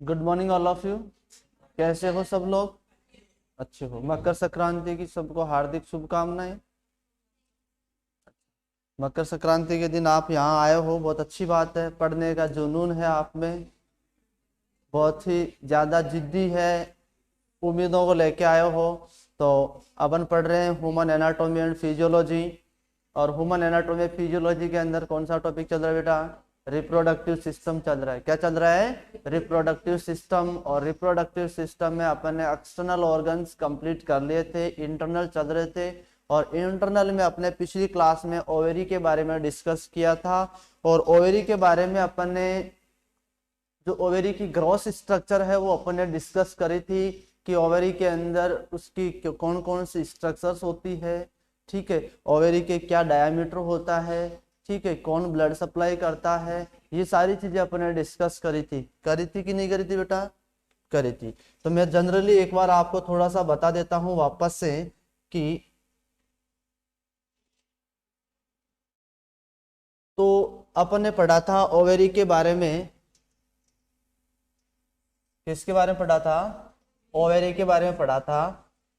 Good morning all of you. कैसे हो सब लोग? अच्छे हो? मकर संक्रांति की सबको हार्दिक शुभकामनाएं। मकर संक्रांति के दिन आप यहाँ आए हो, बहुत अच्छी बात है। पढ़ने का जुनून है आप में, बहुत ही ज्यादा जिद्दी है, उम्मीदों को लेके आए हो। तो अपन पढ़ रहे हैं ह्यूमन एनाटॉमी एंड फिजियोलॉजी। और ह्यूमन एनाटॉमी फिजियोलॉजी के अंदर कौन सा टॉपिक चल रहा है बेटा? रिप्रोडक्टिव सिस्टम चल रहा है। क्या चल रहा है? Reproductive system. और रिप्रोडक्टिव सिस्टम में अपन ने एक्सटर्नल ऑर्गन्स कंप्लीट कर लिए थे, इंटरनल चल रहे थे। और इंटरनल में अपने पिछली क्लास में ओवेरी के बारे में डिस्कस किया था। और ओवेरी के बारे में अपन ने जो ओवेरी की ग्रॉस स्ट्रक्चर है वो अपन ने डिस्कस करी थी कि ओवेरी के अंदर उसकी कौन कौन सी स्ट्रक्चर्स होती है। ठीक है, ओवेरी के क्या डायमीटर होता है, ठीक है, कौन ब्लड सप्लाई करता है, ये सारी चीजें अपन ने डिस्कस करी थी कि नहीं करी थी बेटा? करी थी। तो मैं जनरली एक बार आपको थोड़ा सा बता देता हूं वापस से कि तो अपन ने पढ़ा था ओवेरी के बारे में। किसके बारे में पढ़ा था? ओवेरी के बारे में पढ़ा था।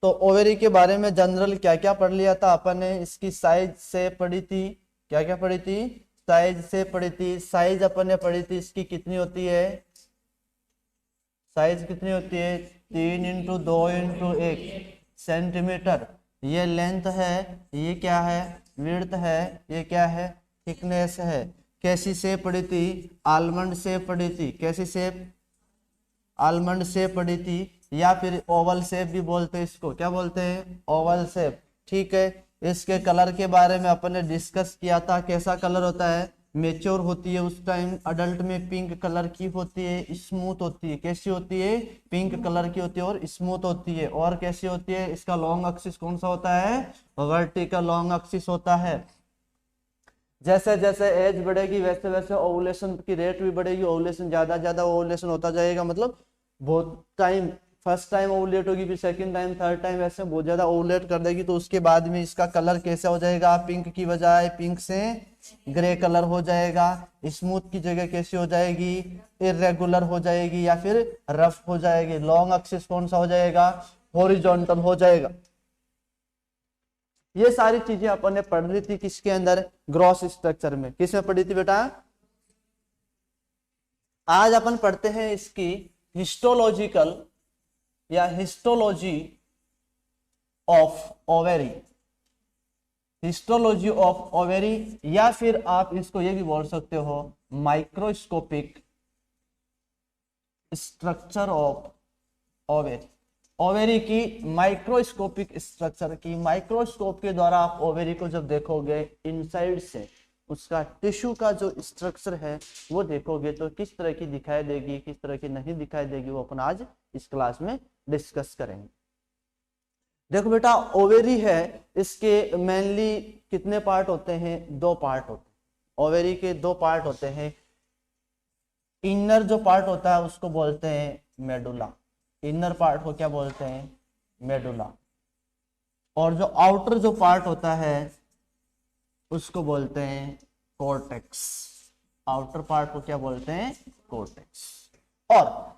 तो ओवेरी के बारे में जनरल क्या क्या पढ़ लिया था अपन ने? इसकी साइज से पढ़ी थी। क्या क्या पढ़ी थी? साइज से पढ़ी थी। साइज अपन ने पढ़ी थी इसकी कितनी होती है? साइज कितनी होती है? 3 × 2 × 1 सेंटीमीटर। ये लेंथ है, ये क्या है? विड्थ है, ये क्या है? थिकनेस है। कैसी शेप पढ़ी थी? आलमंड शेप पढ़ी थी। कैसी शेप? आलमंड शेप पढ़ी थी। या फिर ओवल शेप भी बोलते हैं इसको। क्या बोलते हैं? Oval shape. ठीक है। इसके कलर के बारे में अपन ने डिस्कस किया था। कैसा कलर होता है? मेच्योर होती है उस टाइम अडल्ट में पिंक कलर की होती है, स्मूथ होती है। कैसी होती है? पिंक कलर की होती है और स्मूथ होती है। और कैसी होती है? इसका लॉन्ग एक्सिस कौन सा होता है? वर्टिकल लॉन्ग एक्सिस होता है। जैसे जैसे एज बढ़ेगी वैसे वैसे ओवुलेशन की रेट भी बढ़ेगी। ओवुलेशन ज्यादा ज्यादा ओवुलेशन होता जाएगा, मतलब बहुत टाइम, फर्स्ट टाइम ओवुलेट होगी, फिर सेकंड टाइम, थर्ड टाइम, ऐसे बहुत ज्यादा ओवुलेट कर देगी। तो उसके बाद में इसका कलर कैसा हो जाएगा? पिंक की बजाय पिंक से ग्रे कलर हो जाएगा। स्मूथ की जगह कैसी हो जाएगी? इरेगुलर हो जाएगी या फिर रफ हो जाएगी। लॉन्ग एक्सिस कौन सा हो जाएगा? हॉरिजॉन्टल हो जाएगा। ये सारी चीजें अपन ने पढ़ ली थी किसके अंदर? ग्रॉस स्ट्रक्चर में। किसमें पढ़ी थी बेटा? आज अपन पढ़ते हैं इसकी हिस्टोलॉजिकल या histology of ovary. Histology of ovary, या फिर आप इसको ये भी बोल सकते हो microscopic structure of ovary. Ovary की माइक्रोस्कोपिक स्ट्रक्चर की, माइक्रोस्कोप के द्वारा आप ओवेरी को जब देखोगे इनसाइड से, उसका टिश्यू का जो स्ट्रक्चर है वो देखोगे तो किस तरह की दिखाई देगी, किस तरह की नहीं दिखाई देगी, वो अपन आज इस क्लास में डिस्कस करेंगे। देखो बेटा, ओवेरी है, इसके मेनली कितने पार्ट होते हैं? 2 पार्ट होते हैं। ओवेरी के 2 पार्ट होते हैं। इनर जो पार्ट होता है उसको बोलते हैं मेडुला। इनर पार्ट को क्या बोलते हैं? मेडुला। और जो आउटर जो पार्ट होता है उसको बोलते हैं कॉर्टेक्स। आउटर पार्ट को क्या बोलते हैं? कॉर्टेक्स। और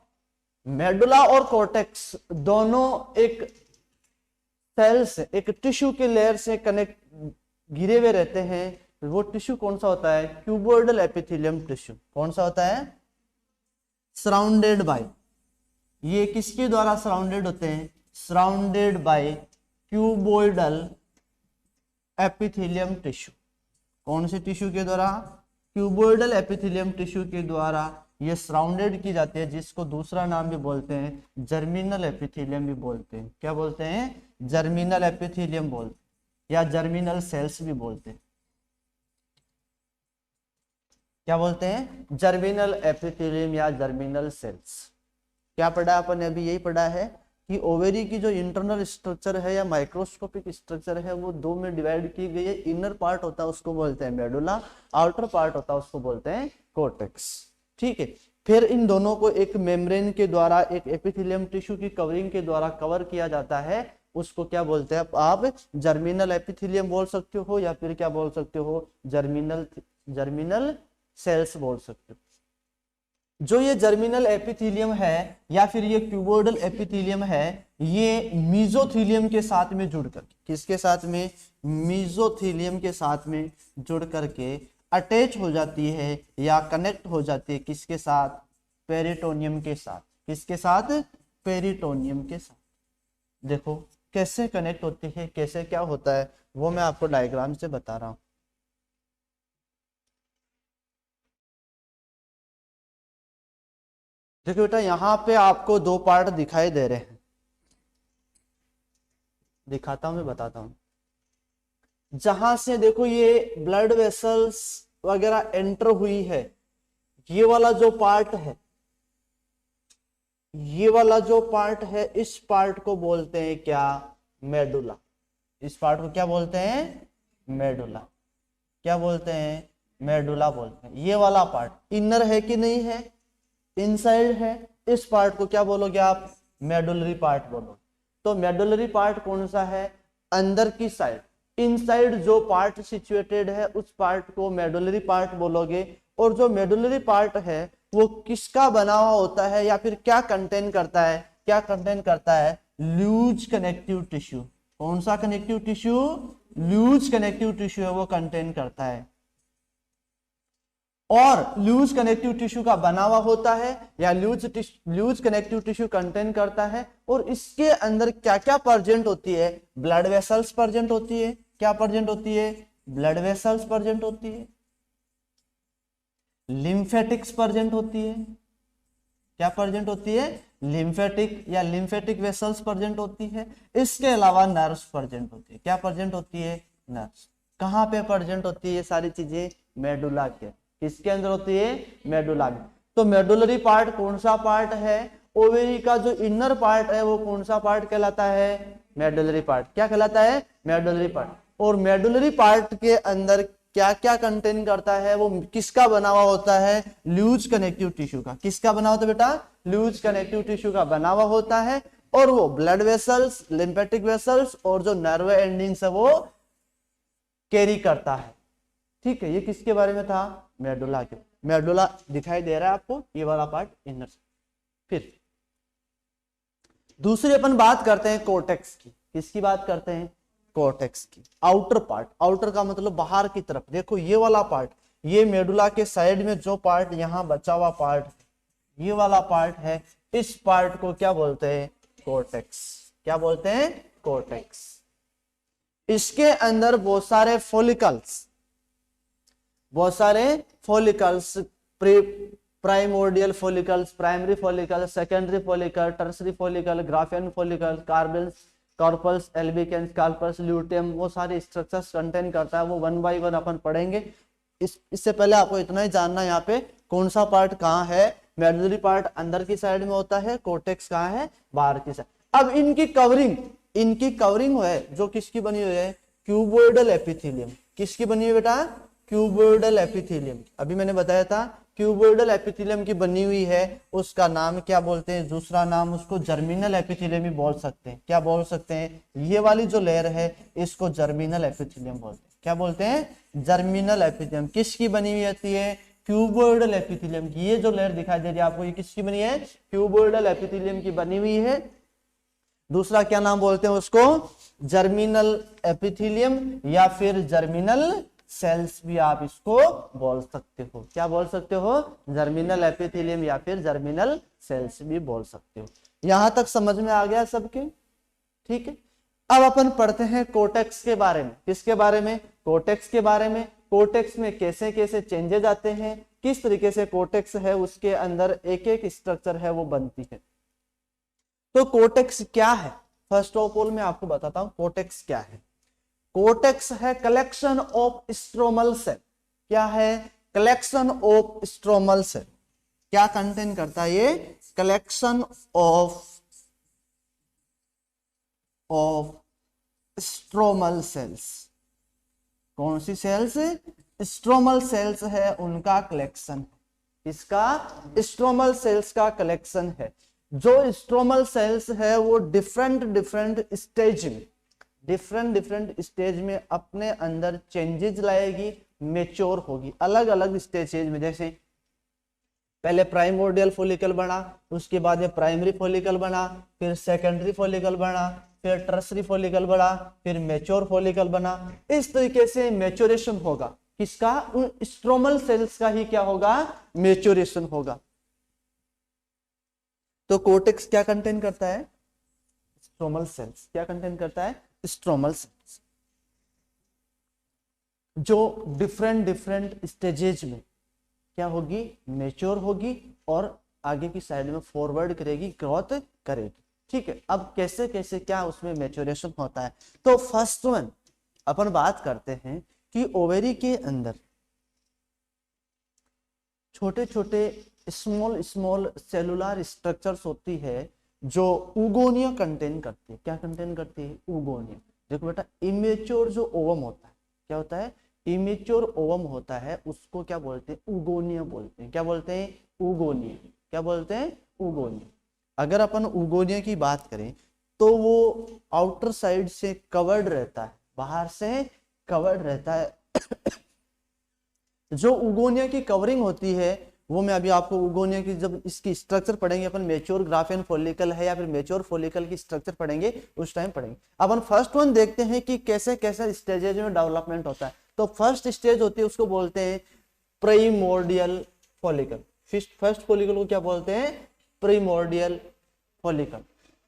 मेडुला और कॉर्टेक्स दोनों एक सेल से, एक टिश्यू के लेयर से कनेक्ट घिरे हुए रहते हैं। वो टिश्यू कौन सा होता है? Cuboidal epithelium tissue. कौन सा होता है? सराउंडेड बाय, ये किसके द्वारा सराउंडेड होते हैं? Surrounded by cuboidal epithelium tissue. कौन से टिश्यू के द्वारा? क्यूबोइडल एपिथेलियम टिश्यू के द्वारा ये सराउंडेड की जाती है, जिसको दूसरा नाम भी बोलते हैं जर्मिनल एपिथेलियम भी बोलते हैं। क्या बोलते हैं? जर्मिनल एपिथेलियम बोलते हैं, या जर्मिनल सेल्स भी बोलते हैं। क्या बोलते हैं? जर्मिनल एपिथेलियम या जर्मिनल सेल्स। क्या पढ़ा अपन ने? अभी यही पढ़ा है कि ओवेरी की जो इंटरनल स्ट्रक्चर है या माइक्रोस्कोपिक स्ट्रक्चर है वो 2 में डिवाइड की गई है। इनर पार्ट होता है उसको बोलते हैं मेडुला, आउटर पार्ट होता है उसको बोलते हैं कॉर्टेक्स। ठीक है। फिर इन दोनों को एक मेम्ब्रेन के द्वारा, एक एपिथेलियम टिश्यू की कवरिंग के द्वारा कवर किया जाता है। उसको क्या बोलते हैं? आप जर्मिनल एपिथेलियम बोल सकते हो या फिर क्या बोल सकते हो? जर्मिनल सेल्स बोल सकते हो। जो ये जर्मिनल एपिथेलियम है या फिर ये क्यूबोइडल एपिथेलियम है, ये मीजोथेलियम के साथ में जुड़ करके, किसके साथ में, मीजोथेलियम के साथ में जुड़ करके अटैच हो जाती है या कनेक्ट हो जाती है, किसके साथ, पेरिटोनियम के साथ, किसके साथ, पेरिटोनियम के साथ। देखो कैसे कनेक्ट होती है, कैसे क्या होता है, वो मैं आपको डायग्राम से बता रहा हूं। देखो बेटा यहाँ पे आपको दो पार्ट दिखाई दे रहे हैं, दिखाता हूं मैं, बताता हूं। जहां से देखो ये ब्लड वेसल्स वगैरह एंटर हुई है, ये वाला जो पार्ट है, ये वाला जो पार्ट है, इस पार्ट को बोलते हैं क्या, मेडुला। इस पार्ट को क्या बोलते हैं, मेडुला। क्या बोलते हैं, मेडुला बोलते हैं। ये वाला पार्ट इनर है कि नहीं है, इनसाइड है, इस पार्ट को क्या बोलोगे आप, मेडुलरी पार्ट बोलो। तो मेडुलरी पार्ट कौन सा है, अंदर की साइड, इनसाइड जो पार्ट सिचुएटेड है उस पार्ट को मेडुलरी पार्ट बोलोगे। और जो मेडुलरी पार्ट है वो किसका बना हुआ होता है या फिर क्या कंटेन करता है, क्या कंटेन करता है, लूज कनेक्टिव टिश्यू। कौन सा connective tissue, loose connective tissue है वो कंटेन करता है। और लूज कनेक्टिव टिश्यू का बना हुआ होता है या लूज कनेक्टिव टिश्यू कंटेन करता है। और इसके अंदर क्या क्या प्रेजेंट होती है, ब्लड वेसल्स प्रेजेंट होती है। क्या प्रेजेंट होती है, ब्लड वेसल्स प्रेजेंट होती है, लिम्फेटिक्स प्रेजेंट होती है। क्या प्रेजेंट होती है, लिम्फेटिक या लिम्फेटिक वेसल्स प्रेजेंट होती है। इसके अलावा नर्व्स प्रेजेंट होती है। क्या प्रेजेंट होती है, नर्व्स। कहाँ पे प्रेजेंट होती है ये सारी चीजें, मेडुला के, किसके अंदर होती है, मेडुला में। तो मेडुलरी पार्ट कौन सा पार्ट है, ओवेरी का जो इनर पार्ट है वो कौन सा पार्ट कहलाता है, मेडुलरी पार्ट। क्या कहलाता है, मेडुलरी पार्ट। और मेडुलरी पार्ट के अंदर क्या क्या कंटेन करता है, वो किसका बना हुआ होता है, लूज कनेक्टिव टिश्यू का। किसका बना होता है बेटा, लूज कनेक्टिव टिश्यू का बना हुआ होता है। और वो ब्लड वेसल्स, लिम्फेटिक वेसल्स और जो नर्व एंडिंग्स है वो कैरी करता है। ठीक है, ये किसके बारे में था, मेडुला के। मेडुला दिखाई दे रहा है आपको, ये वाला पार्ट इनर। फिर दूसरी अपन बात करते हैं कोर्टेक्स की। किसकी बात करते हैं, कोर्टेक्स की। आउटर पार्ट, आउटर का मतलब बाहर की तरफ। देखो ये वाला पार्ट, ये मेडुला के साइड में जो पार्ट यहाँ बचा हुआ पार्ट, ये वाला पार्ट है, इस पार्ट को क्या बोलते हैं, कोर्टेक्स। क्या बोलते हैं, कोर्टेक्स। इसके अंदर बहुत सारे फॉलिकल्स, बहुत सारे follicles, primordial follicles, primary follicle, secondary follicle, tertiary follicle, Graafian follicle, corpus, corpus, albicans, corpus, luteum, वो सारे स्ट्रक्चर्स कंटेन करता है। वो वन बाय वन अपन पढ़ेंगे। इससे पहले आपको इतना ही जानना है यहाँ पे कौन सा पार्ट कहाँ है, मेडुलरी पार्ट अंदर की साइड में होता है, कोर्टेक्स कहाँ है, बाहर की साइड। अब इनकी कवरिंग है जो किसकी बनी हुई है, क्यूबोइडल एपिथेलियम। किसकी बनी हुई बेटा, क्यूबोइडल एपिथेलियम। अभी मैंने बताया था क्यूबोइडल एपिथेलियम की बनी हुई है, उसका नाम क्या बोलते हैं, दूसरा नाम उसको जर्मिनल एपिथेलियम भी बोल सकते हैं। क्या बोल सकते हैं, ये वाली जो लेयर है इसको जर्मिनल एपिथेलियम बोलते हैं। क्या बोलते हैं, जर्मिनल एपिथेलियम। किसकी बनी हुई होती है, क्यूबोइडल एपिथेलियम की। ये जो लेयर दिखाई दे रही है आपको, ये किसकी बनी है, क्यूबोइडल एपिथेलियम की बनी हुई है। दूसरा क्या नाम बोलते हैं उसको, जर्मिनल एपिथेलियम या फिर जर्मिनल सेल्स भी आप इसको बोल सकते हो। क्या बोल सकते हो, जर्मिनल एपिथेलियम या फिर जर्मिनल सेल्स भी बोल सकते हो। यहां तक समझ में आ गया सबके, ठीक है। अब अपन पढ़ते हैं कोर्टेक्स के बारे में। किसके बारे में, कोर्टेक्स के बारे में। कोर्टेक्स में कैसे कैसे चेंजेस आते हैं, किस तरीके से कोर्टेक्स है उसके अंदर एक एक स्ट्रक्चर है वो बनती है। तो कोर्टेक्स क्या है, फर्स्ट ऑफ ऑल मैं आपको बताता हूं कोर्टेक्स क्या है। कोर्टेक्स है कलेक्शन ऑफ स्ट्रोमल सेल। क्या है, कलेक्शन ऑफ स्ट्रोमल सेल। क्या कंटेन करता है ये, कलेक्शन ऑफ स्ट्रोमल सेल्स। कौन सी सेल्स, स्ट्रोमल सेल्स है उनका कलेक्शन। इसका स्ट्रोमल सेल्स का कलेक्शन है। जो स्ट्रोमल सेल्स है वो डिफरेंट स्टेज में अपने अंदर चेंजेस लाएगी, मेच्योर होगी अलग अलग स्टेज में। जैसे पहले प्राइमोर्डियल फॉलिकल बना, उसके बाद में प्राइमरी फॉलिकल बना, फिर सेकेंडरी फॉलिकल बना, फिर टर्सरी फॉलिकल बना, फिर मैच्योर फॉलिकल बना। इस तरीके से मैच्योरेशन होगा किसका, उन स्ट्रोमल सेल्स का ही क्या होगा, मैच्योरेशन होगा। तो कोर्टेक्स क्या कंटेन करता है, स्ट्रोमल सेल्स। क्या कंटेन करता है, स्ट्रोमल सेल्स, जो डिफरेंट डिफरेंट स्टेजेज में क्या होगी, मैच्योर होगी और आगे की साइड में फॉरवर्ड करेगी, ग्रोथ करेगी। ठीक है, अब कैसे कैसे क्या उसमें मैच्योरेशन होता है। तो फर्स्ट वन अपन बात करते हैं कि ओवेरी के अंदर छोटे छोटे स्मॉल स्मॉल सेलुलर स्ट्रक्चर्स होती है जो उगोनिया कंटेन करती है। क्या कंटेन करती है, उगोनिया। देखो बेटा, इमेच्योर जो ओवम होता है, क्या होता है, इमेच्योर ओवम होता है, उसको क्या बोलते हैं, उगोनिया बोलते हैं। क्या बोलते हैं, उगोनिया। क्या बोलते हैं, उगोनिया। अगर अपन उगोनिया की बात करें तो वो आउटर साइड से कवर्ड रहता है, बाहर से कवर्ड रहता है। जो उगोनिया की कवरिंग होती है वो मैं अभी आपको उगोनिया की जब इसकी स्ट्रक्चर पढ़ेंगे अपन, मैच्योर ग्राफियन फॉलिकल है या फिर मैच्योर फॉलिकल की स्ट्रक्चर पढ़ेंगे उस टाइम पढ़ेंगे। अपन फर्स्ट वन देखते हैं कि कैसे कैसे स्टेजेज में डेवलपमेंट होता है। तो फर्स्ट स्टेज होती है उसको बोलते हैं प्रीमोर्डियल फॉलिकल। फर्स्ट फॉलिकल को क्या बोलते हैं, प्रीमोर्डियल फॉलिकल।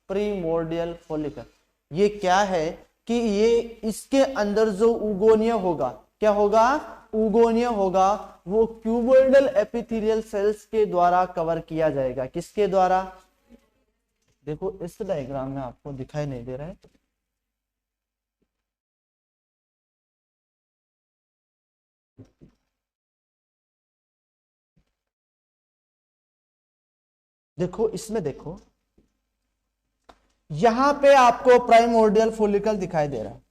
प्रीमोर्डियल फॉलिकल ये क्या है कि ये इसके अंदर जो उगोनिया होगा, क्या होगा, उगोनिया होगा, वो क्यूबोइडल एपिथेलियल सेल्स के द्वारा कवर किया जाएगा। किसके द्वारा, देखो इस डायग्राम में आपको दिखाई नहीं दे रहा है, देखो इसमें देखो, यहां पे आपको प्राइमोर्डियल फॉलिकल दिखाई दे रहा है।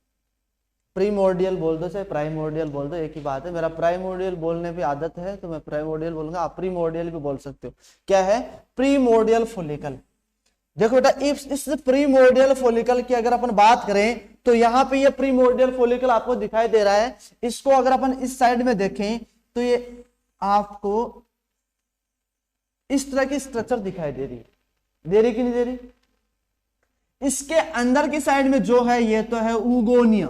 प्रीमोर्डियल बोल दो चाहे प्राइमोर्डियल बोल दो, एक ही बात है। मेरा प्राइमोर्डियल बोलने पे आदत है तो मैं प्राइमोर्डियल बोलूंगा, आप प्रीमोर्डियल भी बोल सकते हो। क्या है, प्रीमोर्डियल फॉलिकल। देखो बेटा, इस प्रीमोर्डियल फॉलिकल की अगर अपन बात करें तो यहाँ पे ये प्रीमोर्डियल फॉलिकल आपको दिखाई दे रहा है। इसको अगर अपन इस साइड में देखें तो ये आपको इस तरह की स्ट्रक्चर दिखाई दे रही कि नहीं दे रही। इसके अंदर की साइड में जो है ये तो है उगोनिया।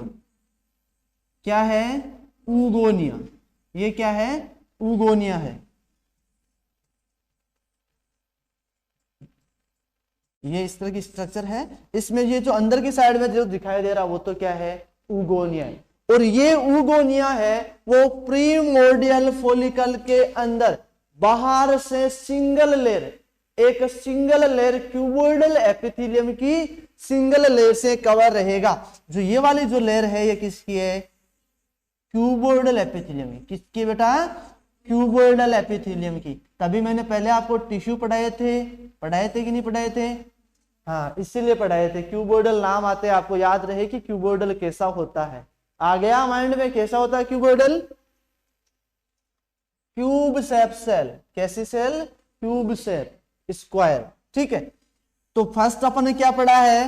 क्या है, उगोनिया। ये क्या है, उगोनिया है। ये इस तरह की स्ट्रक्चर है। इसमें ये जो अंदर की साइड में जो दिखाई दे रहा वो तो क्या है, उगोनिया है। और ये उगोनिया है वो प्रीमोर्डियल फॉलिकल के अंदर बाहर से सिंगल लेयर, एक सिंगल लेयर क्यूबोइडल एपिथेलियम की सिंगल लेयर से कवर रहेगा। जो ये वाली जो लेयर है ये किसकी है, क्यूबोइडल एपिथेलियम की। किसकी बेटा, क्यूबोइडल एपिथेलियम की। तभी मैंने पहले आपको टिश्यू पढ़ाए थे कि नहीं पढ़ाए थे, हाँ इसीलिए पढ़ाए थे। क्यूबोइडल नाम आते आपको याद रहे कि क्यूबोइडल कैसा होता है, आ गया माइंड में, कैसा होता है क्यूबोइडल, क्यूब शेप सेल। कैसी सेल, क्यूब शेप, स्क्वायर। ठीक है, तो फर्स्ट अपन ने क्या पढ़ा है,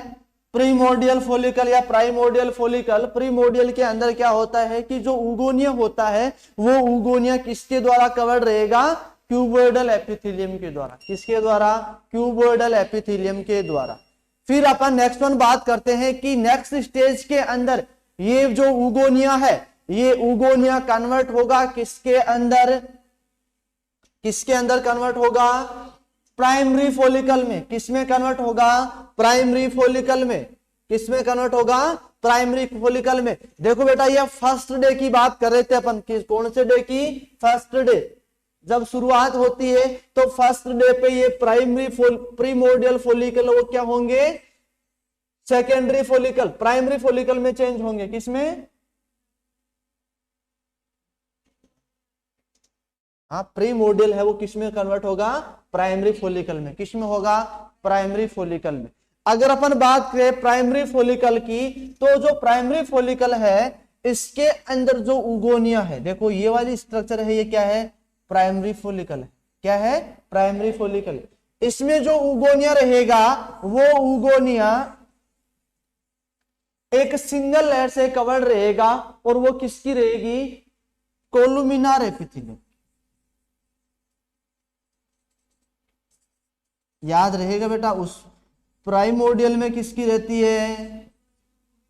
प्रीमोर्डियल फॉलिकल या प्राइमोर्डियल फॉलिकल। प्रीमोर्डियल के अंदर क्या होता है कि जो उगोनिया होता है वो उगोनिया किसके द्वारा कवर्ड रहेगा, क्यूबोइडल एपिथेलियम के द्वारा। किसके द्वारा, क्यूबोइडल एपिथेलियम के द्वारा। फिर अपन नेक्स्ट वन बात करते हैं कि नेक्स्ट स्टेज के अंदर ये जो उगोनिया है, ये उगोनिया कन्वर्ट होगा किसके अंदर, किसके अंदर कन्वर्ट होगा, प्राइमरी फॉलिकल में। किसमें कन्वर्ट होगा, प्राइमरी फॉलिकल में। किसमें कन्वर्ट होगा, प्राइमरी फॉलिकल में। देखो बेटा, ये फर्स्ट डे की बात कर रहे थे अपन, कौन से डे की, फर्स्ट डे। जब शुरुआत होती है तो फर्स्ट डे पे ये प्रीमोर्डियल फॉलिकल वो क्या होंगे, सेकेंडरी फॉलिकल, प्राइमरी फॉलिकल में चेंज होंगे। किसमें, हाँ प्रीमोर्डियल है वो किसमें कन्वर्ट होगा, प्राइमरी फॉलिकल में। किसमें होगा, प्राइमरी फॉलिकल में। अगर अपन बात करें प्राइमरी फॉलिकल की, तो जो प्राइमरी फॉलिकल है इसके अंदर जो उगोनिया है, देखो ये वाली स्ट्रक्चर है, ये क्या है, प्राइमरी फॉलिकल है। क्या है, प्राइमरी फॉलिकल। इसमें जो उगोनिया रहेगा वो उगोनिया एक सिंगल लेयर से कवर्ड रहेगा और वो किसकी रहेगी, कोलुमिनार एपिथेलियम। याद रहेगा बेटा, उस प्राइमोर्डियल में किसकी रहती है,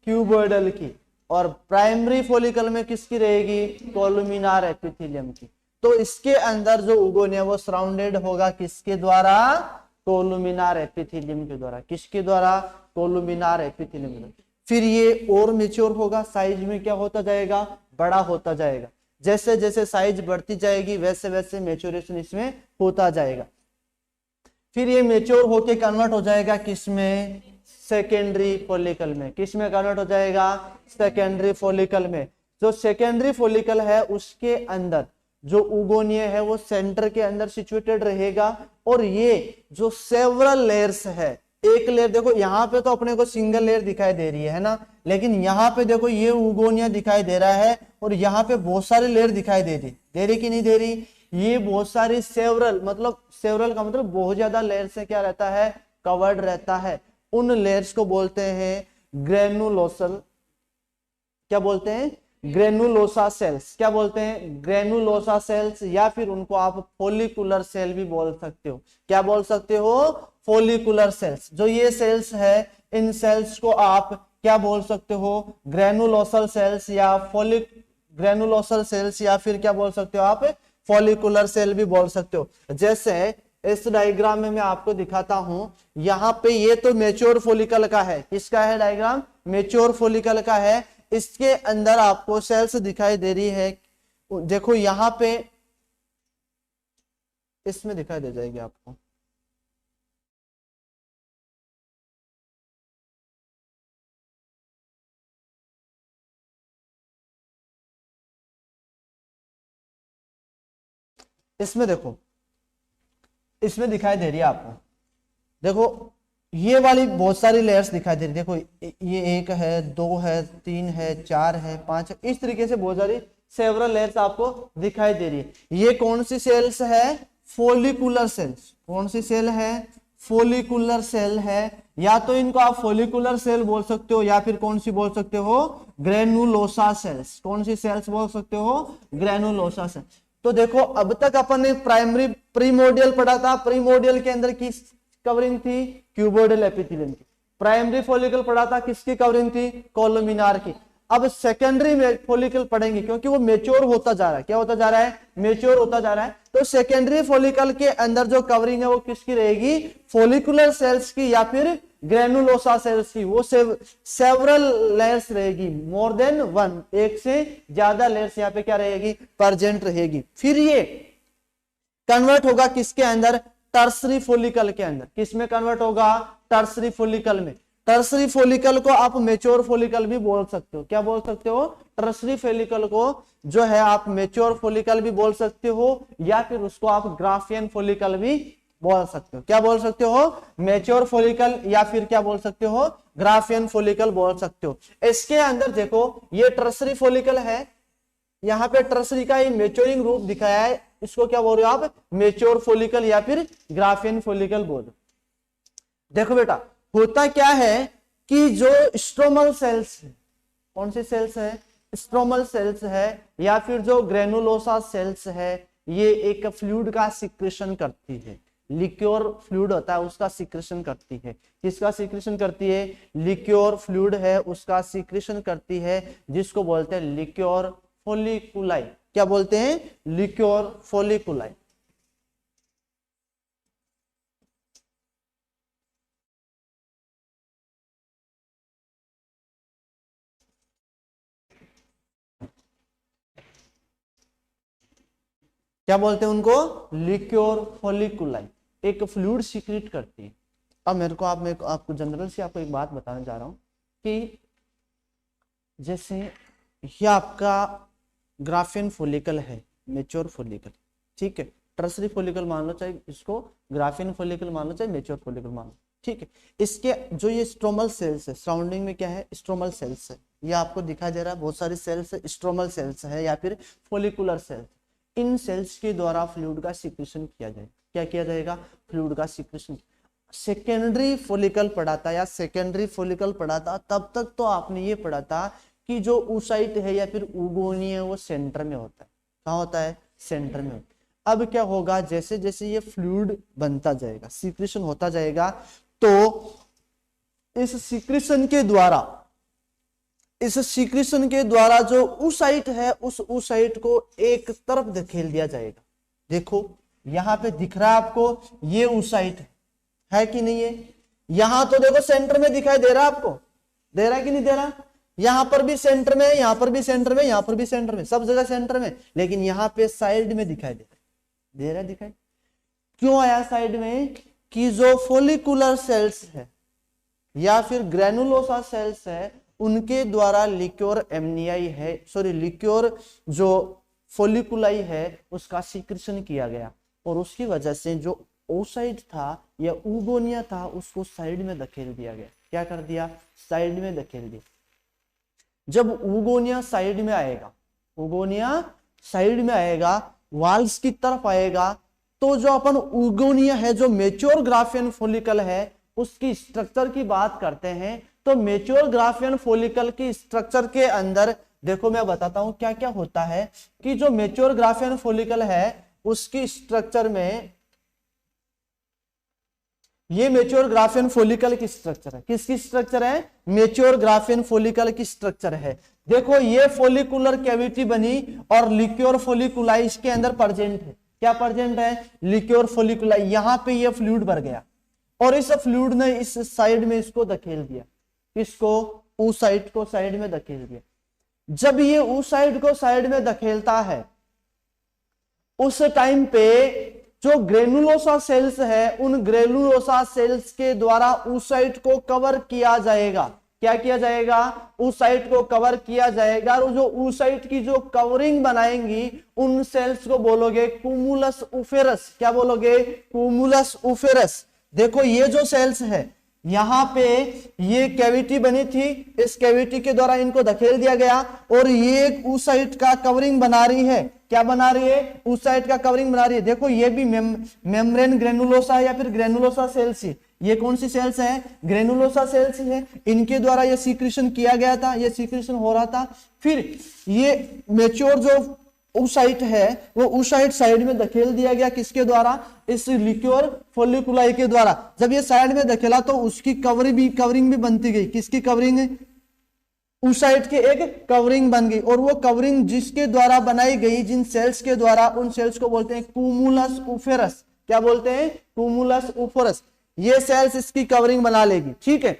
क्यूबोइडल की, और प्राइमरी फॉलिकल में किसकी रहेगी, कोलुमिनार एपिथेलियम की। तो इसके अंदर जो उगोन है वो सराउंडेड होगा किसके द्वारा, कोलुमिनार एपिथेलियम के द्वारा। किसके द्वारा, कोलुमिनार एपिथेलियम के द्वारा। फिर ये और मेच्योर होगा, साइज में क्या होता जाएगा, बड़ा होता जाएगा। जैसे जैसे साइज बढ़ती जाएगी वैसे वैसे मेच्योरेशन इसमें होता जाएगा। फिर ये मेच्योर होके कन्वर्ट हो जाएगा किसमें, सेकेंडरी फॉलिकल में। किस में कन्वर्ट हो जाएगा, सेकेंडरी फॉलिकल में। जो सेकेंडरी फॉलिकल है उसके अंदर जो उगोनिया है वो सेंटर के अंदर सिचुएटेड रहेगा। और ये जो सेवरल लेयर्स है, एक लेयर देखो यहाँ पे तो अपने को सिंगल लेयर दिखाई दे रही है ना, लेकिन यहाँ पे देखो ये उगोनिया दिखाई दे रहा है और यहाँ पे बहुत सारी लेयर दिखाई दे रही कि नहीं दे रही। ये बहुत सारी सेवरल, मतलब सेवरल का मतलब बहुत ज्यादा लेयर से क्या रहता है, कवर्ड रहता है। उन लेयर्स को बोलते हैं ग्रेनुलोसल, क्या बोलते हैं, ग्रेनुलोसा सेल्स। क्या बोलते हैं, ग्रेनुलोसा सेल्स, या फिर उनको आप फॉलिकुलर सेल भी बोल सकते हो। क्या बोल सकते हो, फॉलिकुलर सेल्स। जो ये सेल्स है इन सेल्स को आप क्या बोल सकते हो, ग्रेनुलोसल सेल्स या ग्रेनुलोसल सेल्स, या फिर क्या बोल सकते हो आप, फॉलिकुलर सेल भी बोल सकते हो। जैसे इस डायग्राम में मैं आपको दिखाता हूं, यहाँ पे ये तो मेच्योर फॉलिकल का है। किसका है डायग्राम, मेच्योर फॉलिकल का है। इसके अंदर आपको सेल्स दिखाई दे रही है, देखो यहाँ पे, इसमें दिखाई दे जाएगी आपको। इसमें देखो, इसमें दिखाई दे रही है आपको, देखो ये वाली बहुत सारी लेयर्स दिखाई दे रही है। देखो ये 1 है, 2 है, 3 है, 4 है, 5 है, इस तरीके से बहुत सारी सेवरल लेयर्स आपको दिखाई दे रही है। ये कौन सी सेल्स है, फॉलिकुलर सेल्स। कौन सी सेल है, फॉलिकुलर सेल है। या तो इनको आप फॉलिकुलर सेल बोल सकते हो, या फिर कौन सी बोल सकते हो, ग्रेनुलोसा सेल्स। कौन सी सेल्स बोल सकते हो, ग्रेनुलोसा सेल। तो देखो अब तक अपन ने प्राइमरी प्रीमोर्डियल पढ़ा था, प्रीमोर्डियल के अंदर की कवरिंग थी, क्यूबोइडल एपिथेलियम की। प्राइमरी फॉलिकल पढ़ा था, किसकी कवरिंग थी, कोलुमिनार की। अब सेकेंडरी में फॉलिकल पढ़ेंगे क्योंकि वो मेच्योर होता जा रहा है। क्या होता जा रहा है, मेच्योर होता जा रहा है। तो सेकेंडरी फॉलिकल के अंदर जो कवरिंग है वो किसकी रहेगी, फॉलिकुलर सेल्स की या फिर ग्रेनुलोसा सेल्स की। वो सेवरल लेयर्स रहेगी, मोर देन 1, एक से ज्यादा लेयर्स यहाँ पे क्या रहेगी, प्रेजेंट रहेगी। फिर ये कन्वर्ट होगा किसके अंदर, टर्सरी फॉलिकल के अंदर। किस में कन्वर्ट होगा, टर्सरी फॉलिकल में। टर्सरी फॉलिकल को आप मेच्योर फॉलिकल भी बोल सकते हो। क्या बोल सकते हो, टर्सरी फॉलिकल को जो है आप मेच्योर फॉलिकल भी बोल सकते हो, या फिर उसको आप ग्राफियन फॉलिकल भी बोल सकते हो। क्या बोल सकते हो, मेच्योर फॉलिकल, या फिर क्या बोल सकते हो, ग्राफियन फॉलिकल बोल सकते हो। इसके अंदर देखो ये टर्सरी फॉलिकल है, यहाँ पे टर्सरी का ये मेच्योरिंग रूप दिखाया है, इसको क्या बोल रहे हो आप, मेच्योर फॉलिकल या फिर ग्राफियन फॉलिकल बोल। देखो बेटा होता क्या है कि जो स्ट्रोमल सेल्स है, कौन सी सेल्स है, स्ट्रोमल सेल्स है, या फिर जो ग्रेनुलोसा सेल्स है, ये एक फ्लूइड का सिक्रेशन करती है। लिक्योर फ्लूइड होता है उसका सिक्रेशन करती है। किसका सिक्रेशन करती है, लिक्योर फ्लूइड है उसका सिक्रेशन करती है, जिसको बोलते हैं लिक्योर फॉलिकुलाई। क्या बोलते हैं, लिक्योर फॉलिकुलाई। क्या बोलते हैं उनको, लिक्योर फॉलिकुलाई। एक फ्लूइड सीक्रेट करती है। अब मेरे को आपको जनरल से आपको एक बात बताने जा रहा हूं कि जैसे ये आपका ग्राफियन फॉलिकल है, मेच्योर फॉलिकल, ठीक है। टर्सरी फॉलिकल मान लो, चाहे इसको ग्राफियन फॉलिकल मान लो, चाहे मेच्योर फॉलिकल मान लो, ठीक है। इसके जो ये स्ट्रोमल सेल्स है, सराउंडिंग में क्या है, स्ट्रोमल सेल्स है। ये आपको दिखाई दे रहा है बहुत सारी सेल्स है, स्ट्रोमल सेल्स है या फिर फॉलिकुलर सेल्स। इन सेल्स के द्वारा फ्लूइड का सिक्रेशन किया जाएगा। क्या किया जाएगा, फ्लूइड का सिक्रेशन। सेकेंडरी फॉलिकल पढ़ा था या सेकेंडरी फॉलिकल पढ़ा था, तब तक तो आपने ये पढ़ा था कि जो oocyte है या फिर उगोनी है वो सेंटर में होता है। कहाँ होता है, सेंटर में होता है। अब क्या होगा, जैसे जैसे ये फ्लूइड बनता जाएगा, सीक्रेशन होता जाएगा, तो इस सीक्रेशन के द्वारा जो oocyte है उस oocyte को एक तरफ धकेल दिया जाएगा। देखो यहां पे दिख रहा है आपको, ये oocyte है कि नहीं है? यहां तो देखो सेंटर में दिखाई दे रहा है आपको, दे रहा है कि नहीं दे रहा? यहां पर भी सेंटर में, यहां पर भी सेंटर में, यहां पर भी सेंटर में, सब जगह सेंटर में, लेकिन यहां पे साइड में दिखाई दे रहा है दिखाई। क्यों आया साइड में? कि जो फोलिकुलर सेल्स है या फिर ग्रेनुलोसा सेल्स है, उनके द्वारा लिक्योर एमनियाई है, सॉरी लिक्योर जो फोलिकुलाई है उसका सीक्रेशन किया गया, और उसकी वजह से जो oocyte था या ऊगोनिया था उसको साइड में धकेल दिया गया। क्या कर दिया? साइड में धकेल दिया। जब ऊगोनिया साइड में आएगा, वाल्स की तरफ आएगा, तो जो अपन ऊगोनिया है, जो मेच्योर ग्राफियन फॉलिकल है, उसकी स्ट्रक्चर की बात करते हैं, तो मेच्योर ग्राफियन फॉलिकल की स्ट्रक्चर के अंदर देखो मैं बताता हूं क्या क्या होता है। कि जो मेच्योर ग्राफियन फॉलिकल है उसकी स्ट्रक्चर में, ये मेच्योर ग्राफियन फॉलिकल की स्ट्रक्चर है। किसकी स्ट्रक्चर है? मेच्योर ग्राफियन फॉलिकल की स्ट्रक्चर है। देखो ये फॉलिकुलर कैविटी बनी और लिक्योर फॉलिकुलाई इसके अंदर प्रेजेंट है। क्या प्रेजेंट है? लिक्योर फॉलिकुलाई। यहां पे ये फ्लूइड भर गया और इस फ्लूइड ने इस साइड में इसको धकेल दिया। किसको? oocyte को साइड में धकेल दिया। जब ये oocyte को साइड में धकेलता है, उस टाइम पे जो ग्रेनुलोसा सेल्स है, उन ग्रेनुलोसा सेल्स के द्वारा oocyte को कवर किया जाएगा। क्या किया जाएगा? oocyte को कवर किया जाएगा, और जो oocyte की जो कवरिंग बनाएंगी उन सेल्स को बोलोगे cumulus operus। क्या बोलोगे? cumulus operus। देखो ये जो सेल्स है, यहां पे ये कैविटी बनी थी, इस कैविटी के द्वारा इनको धकेल दिया गया और ये एक oocyte का कवरिंग बना रही है। क्या बना रही है? oocyte का कवरिंग बना रही है। देखो ये भी मेम्ब्रेन ग्रेनुलोसा या फिर ग्रेनुलोसा सेल्स है। ये कौन सी सेल्स है? ग्रेनुलोसा सेल्स है। इनके द्वारा ये सीक्रेशन किया गया था, ये सीक्रेशन हो रहा था। फिर ये मेच्योर जो oocyte है वो oocyte साइड में धकेल दिया गया। किसके द्वारा? इस लिक्योर फॉलिकुलाई के द्वारा। जब ये साइड में धकेला तो उसकी कवरिंग भी बनती गई। किसकी कवरिंग? oocyte के एक कवरिंग बन गई, और वो कवरिंग जिसके द्वारा बनाई गई, जिन सेल्स के द्वारा, उन सेल्स को बोलते हैं cumulus operus। क्या बोलते हैं? cumulus operus। ये सेल्स इसकी कवरिंग बना लेगी। ठीक है,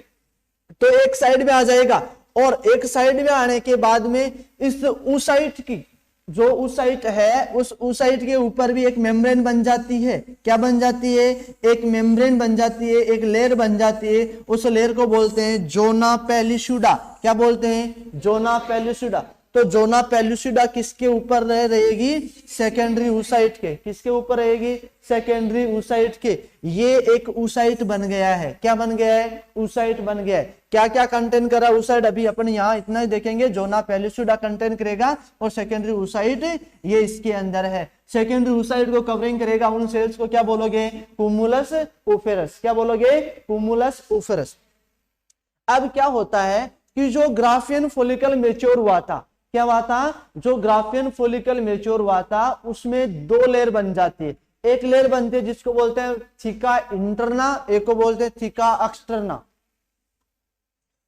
तो एक साइड में आ जाएगा, और एक साइड में आने के बाद में इस oocyte की जो oocyte है, उस oocyte के ऊपर भी एक मेम्ब्रेन बन जाती है। क्या बन जाती है? एक मेम्ब्रेन बन जाती है, एक लेयर बन जाती है। उस लेयर को बोलते हैं जोना पेलिसुडा। क्या बोलते हैं? जोना पेलिसुडा। तो जोना पेलिसुडा किसके ऊपर रहेगी? सेकेंडरी oocyte के। किसके ऊपर रहेगी? सेकेंडरी oocyte के। ये एक oocyte बन गया है। क्या बन गया है? oocyte बन गया है। क्या क्या कंटेन कर रहा है oocyte? अभी अपन यहाँ इतना ही देखेंगे। जोना पेलिसुडा कंटेन करेगा और सेकेंडरी oocyte ये इसके अंदर है। सेकेंडरी oocyte को कवरिंग करेगा उन सेल्स को क्या बोलोगे? cumulus operus। क्या बोलोगे? cumulus operus। अब क्या होता है कि जो ग्राफियन फॉलिकल मेच्योर हुआ था, क्या हुआ था? जो ग्राफियन फॉलिकल मेच्योर हुआ था उसमें दो लेयर बन जाती है। एक लेयर बनती है जिसको बोलते हैं थिका इंटरना, एक को बोलते हैं थिका एक्सटर्ना।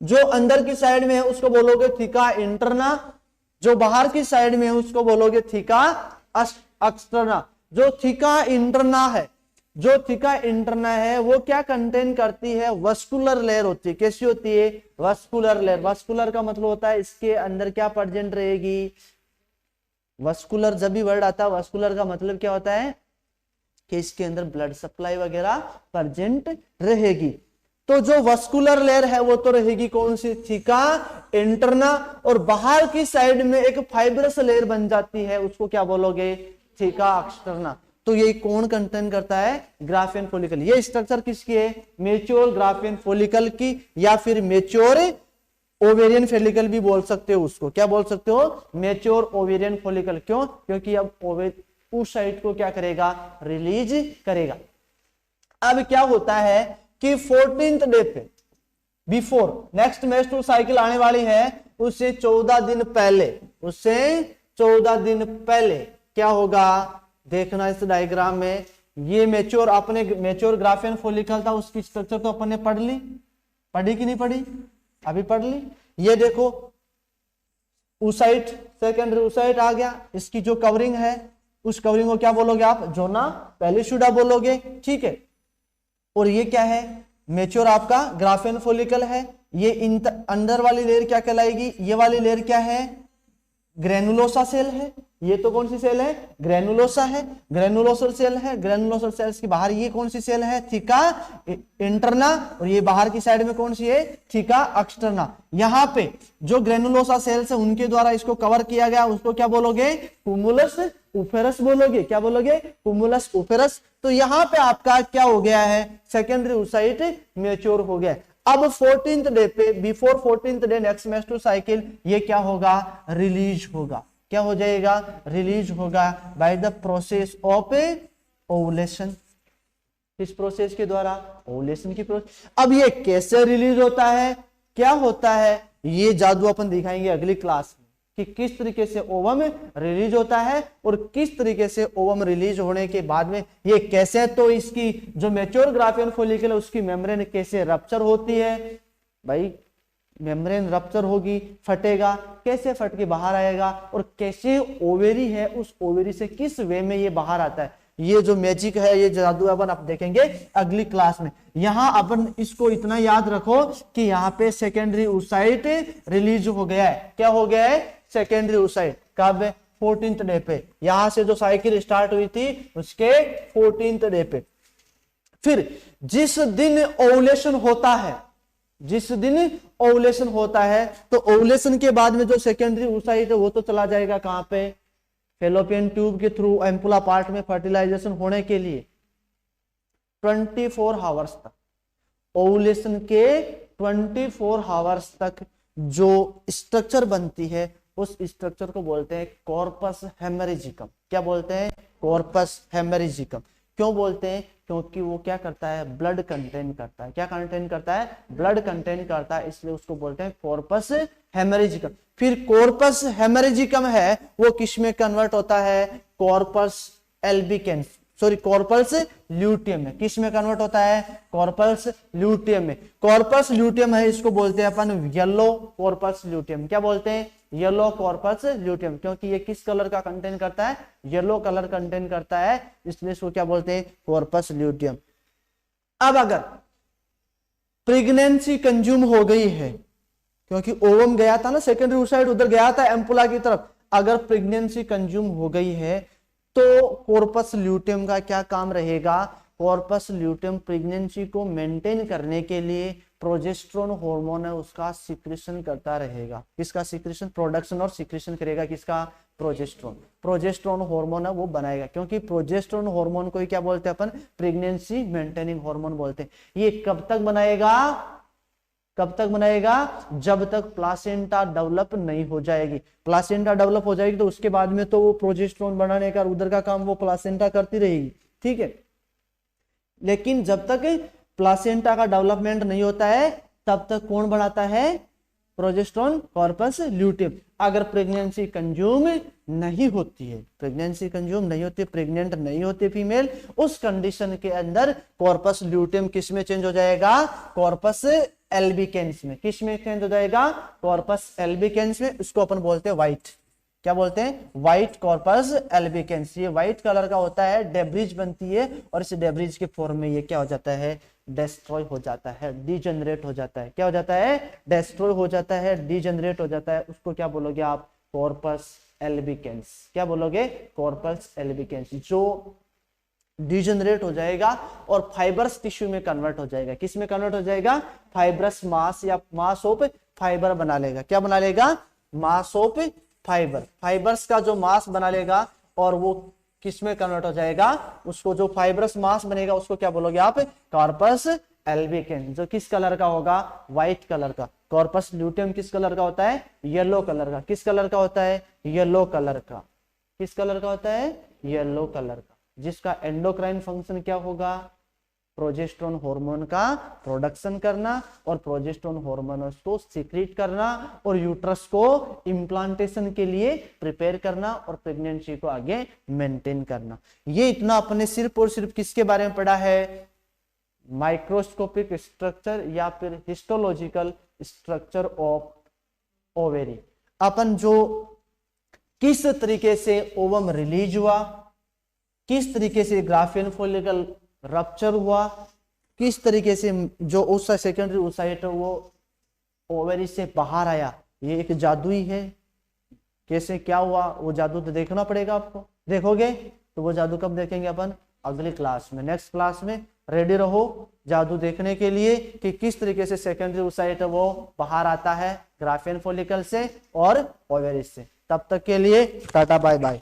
जो अंदर की साइड में है उसको बोलोगे थिका इंटरना, जो बाहर की साइड में है उसको बोलोगे थिका एक्सटर्ना। जो थिका इंटरना है, जो थिका इंटरना है वो क्या कंटेन करती है? वस्कुलर लेयर होती है। कैसी होती है? Vascular layer. वस्कुलर का मतलब होता है इसके अंदर क्या प्रेजेंट रहेगी? वस्कुलर जब भी वर्ड आता है, वस्कुलर का मतलब क्या होता है? कि इसके अंदर ब्लड सप्लाई वगैरह प्रेजेंट रहेगी। तो जो वस्कुलर लेयर है वो तो रहेगी कौन सी? थिका इंटरना। और बाहर की साइड में एक फाइब्रस लेयर बन जाती है, उसको क्या बोलोगे? थिका एक्सटर्ना। तो ये कौन कंटेन करता है? Graafian follicle. ये स्ट्रक्चर किसकी है? मेच्योर ग्राफियन फॉलिकल की, या फिर मेच्योर ओवेरियन फॉलिकल भी बोल सकते हो उसको। क्या बोल सकते हो? Mature ovarian follicle. क्यों? क्योंकि अब oocyte को क्या करेगा? रिलीज करेगा। अब क्या होता है कि 14th डे पे, बिफोर नेक्स्ट मेंस्ट्रुअल साइकिल आने वाली है, उससे 14 दिन पहले क्या होगा? देखना इस डायग्राम में, ये मेच्योर, आपने मेच्योर ग्राफेन फॉलिकल था, उसकी स्ट्रक्चर तो अपन ने पढ़ी कि नहीं पढ़ी? अभी पढ़ ली। ये देखो ऊसाइट, सेकेंडरी ऊसाइट आ गया, इसकी जो कवरिंग है उस कवरिंग को क्या बोलोगे आप? जोना पैलिशुडा बोलोगे, ठीक है। और ये क्या है? मेच्योर आपका ग्राफेन फॉलिकल है। ये अंदर वाली लेयर क्या कहलाएगी? ये वाली लेयर क्या है? ग्रेनुलोसा सेल है। ये तो कौन सी सेल है? ग्रेनुलोसा है, ग्रेनुलोसर सेल है। ग्रेनुलोसर सेल्स के बाहर ये कौन सी सेल है? Theca interna. और ये बाहर की साइड में कौन सी है? Theca externa. यहाँ पे जो ग्रेनुलोसा सेल्स है उनके द्वारा इसको कवर किया गया, उसको क्या बोलोगे? कुमुलस उफेरस बोलोगे। क्या बोलोगे? कुमुलस उफेरस। तो यहाँ पे आपका क्या हो गया है? सेकेंडरी oocyte मेच्योर हो गया। अब 14th डे पे, before 14th day next Maestro cycle, ये क्या होगा? रिलीज होगा। क्या हो जाएगा? रिलीज होगा by the process of ovulation. किस प्रोसेस के द्वारा? ओवुलेशन की प्रोसेस। अब ये कैसे रिलीज होता है, क्या होता है, ये जादू अपन दिखाएंगे अगली क्लास में कि किस तरीके से ओवम रिलीज होता है और किस तरीके से ओवम रिलीज होने के बाद में ये कैसे, तो इसकी जो मैच्योर ग्राफियन फॉलिकल है उसकी मेम्ब्रेन कैसे रप्चर होती है। भाई मेम्ब्रेन रप्चर होगी, फटेगा, कैसे फट के बाहर आएगा, और कैसे ओवेरी है उस ओवेरी से किस वे में ये बाहर आता है, ये जो मैजिक है, ये जादू अपन आप देखेंगे अगली क्लास में। यहां अपन इसको इतना याद रखो कि यहाँ पे सेकेंडरी oocyte रिलीज हो गया है। क्या हो गया है? Secondary oocyte। कब? 14th डे पे। यहां से जो साइकिल स्टार्ट हुई थी उसके 14th डे पे। फिर जिस दिन ओवुलेशन होता है, जिस दिन ओवुलेशन होता है, तो ओवुलेशन के बाद में जो सेकेंडरी oocyte है वो तो चला जाएगा कहां पे? फेलोपियन ट्यूब के थ्रू एम्पुला पार्ट में फर्टिलाइजेशन होने के लिए 24 आवर्स तक, ओवुलेशन के 24 आवर्स तक जो स्ट्रक्चर बनती है उस स्ट्रक्चर को बोलते हैं कॉर्पस हेमरेजिकम। क्या बोलते हैं? कॉर्पस हेमरेजिकम। क्यों बोलते हैं? क्योंकि वो क्या करता है? ब्लड कंटेन करता है। क्या कंटेन करता है? ब्लड कंटेन करता है, इसलिए उसको बोलते हैं कॉर्पस हेमरेजिकम। फिर कॉर्पस हेमरेजिकम है वो किस में कन्वर्ट होता है? Corpus albicans, sorry corpus luteum में। किस में कन्वर्ट होता है? कॉर्पस ल्यूटियम में। कॉर्पस ल्यूटियम है, इसको बोलते हैं अपन येलो कॉर्पस ल्यूटियम। क्या बोलते हैं? येलो कॉर्पस ल्यूटियम, क्योंकि ये किस कलर का कंटेन करता है? येलो कलर कंटेन करता है, इसलिए इसको क्या बोलते हैं? Corpus luteum. अब अगर प्रेगनेंसी कंज्यूम हो गई है, क्योंकि ओवम गया था ना सेकेंडरी oocyte, उधर गया था एम्पुला की तरफ, अगर प्रेगनेंसी कंज्यूम हो गई है तो कॉर्पस ल्यूटियम का क्या काम रहेगा? कॉर्पस ल्यूटियम प्रेगनेंसी को मेंटेन करने के लिए प्रोजेस्टेरोन हार्मोन है उसका सिक्रेशन करता रहेगा। किसका सिक्रेशन? प्रोडक्शन और सिक्रेशन करेगा किसका? प्रोजेस्टेरोन। प्रोजेस्टेरोन हार्मोन है वो बनाएगा, क्योंकि प्रोजेस्टेरोन हार्मोन को क्या बोलते हैं अपन? प्रेगनेंसी मेंटेनिंग हार्मोन बोलते हैं। ये कब तक बनाएगा? कब तक बनाएगा? जब तक प्लासेंटा डेवलप नहीं हो जाएगी। प्लासेंटा डेवलप हो जाएगी तो उसके बाद में तो वो प्रोजेस्टेरोन बनाने का उधर का काम वो प्लासेंटा करती रहेगी, ठीक है। लेकिन जब तक प्लासेंटा का डेवलपमेंट नहीं होता है तब तक कौन बढ़ाता है? Progesterone, corpus luteum. अगर प्रेगनेंसी कंज्यूम नहीं होती है, प्रेगनेंसी कंज्यूम नहीं होती, प्रेग्नेंट नहीं होती फीमेल, उस कंडीशन के अंदर कॉर्पस ल्यूटियम किस में चेंज हो जाएगा? कॉर्पस एल्बिकेंस में। किस में चेंज हो जाएगा? कॉर्पस एल्बिकेंस में। उसको अपन बोलते हैं व्हाइट। क्या बोलते हैं? White corpus albicans. ये व्हाइट कलर का होता है, डेब्रिज बनती है, और इस डेब्रिज के फॉर्म में ये क्या हो जाता है? डेस्ट्रॉय हो जाता है, डीजनरेट हो जाता है। क्या हो जाता है? डेस्ट्रॉय हो जाता है, डीजनरेट हो जाता है। उसको क्या बोलोगे आप? Corpus albicans. क्या बोलोगे? Corpus albicans. जो डिजनरेट हो जाएगा और फाइबर्स टिश्यू में कन्वर्ट हो जाएगा। किस में कन्वर्ट हो जाएगा? फाइब्रस मास या मास ऑफ फाइबर बना लेगा। क्या बना लेगा? Mass of fibre. फाइबर्स का जो मास बना लेगा और वो किस में कन्वर्ट हो जाएगा? उसको जो फाइब्रस मास बनेगा उसको क्या बोलोगे आप? Corpus albicans. जो किस कलर का होगा? व्हाइट कलर का। कॉर्पस ल्यूटियम किस कलर का होता है? येलो कलर का। किस कलर का होता है? येलो कलर का। किस कलर का होता है? येलो कलर का। जिसका एंडोक्राइन फंक्शन क्या होगा? प्रोजेस्टेरोन हार्मोन का प्रोडक्शन करना और प्रोजेस्टेरोन हार्मोन को सीक्रेट करना और यूट्रस को इम्प्लांटेशन के लिए प्रिपेयर करना और प्रेगनेंसी को आगे मेंटेन करना। ये इतना अपने सिर्फ और सिर्फ किसके बारे में पढ़ा है, माइक्रोस्कोपिक स्ट्रक्चर या फिर हिस्टोलॉजिकल स्ट्रक्चर ऑफ ओवेरी। अपन जो किस तरीके से ओवम रिलीज हुआ, किस तरीके से ग्राफियन फॉलिकल रप्चर हुआ, किस तरीके से जो उसका सेकेंडरी ओसाइट वो ओवरी से बाहर आया, ये एक जादू ही है। कैसे क्या हुआ वो जादू तो देखना पड़ेगा आपको। देखोगे तो वो जादू कब देखेंगे अपन, अगली क्लास में, नेक्स्ट क्लास में। रेडी रहो जादू देखने के लिए कि किस तरीके से सेकेंडरी ओसाइट वो बाहर आता है ग्राफियन फॉलिकल से और ओवरी से। तब तक के लिए टाटा बाय बाय।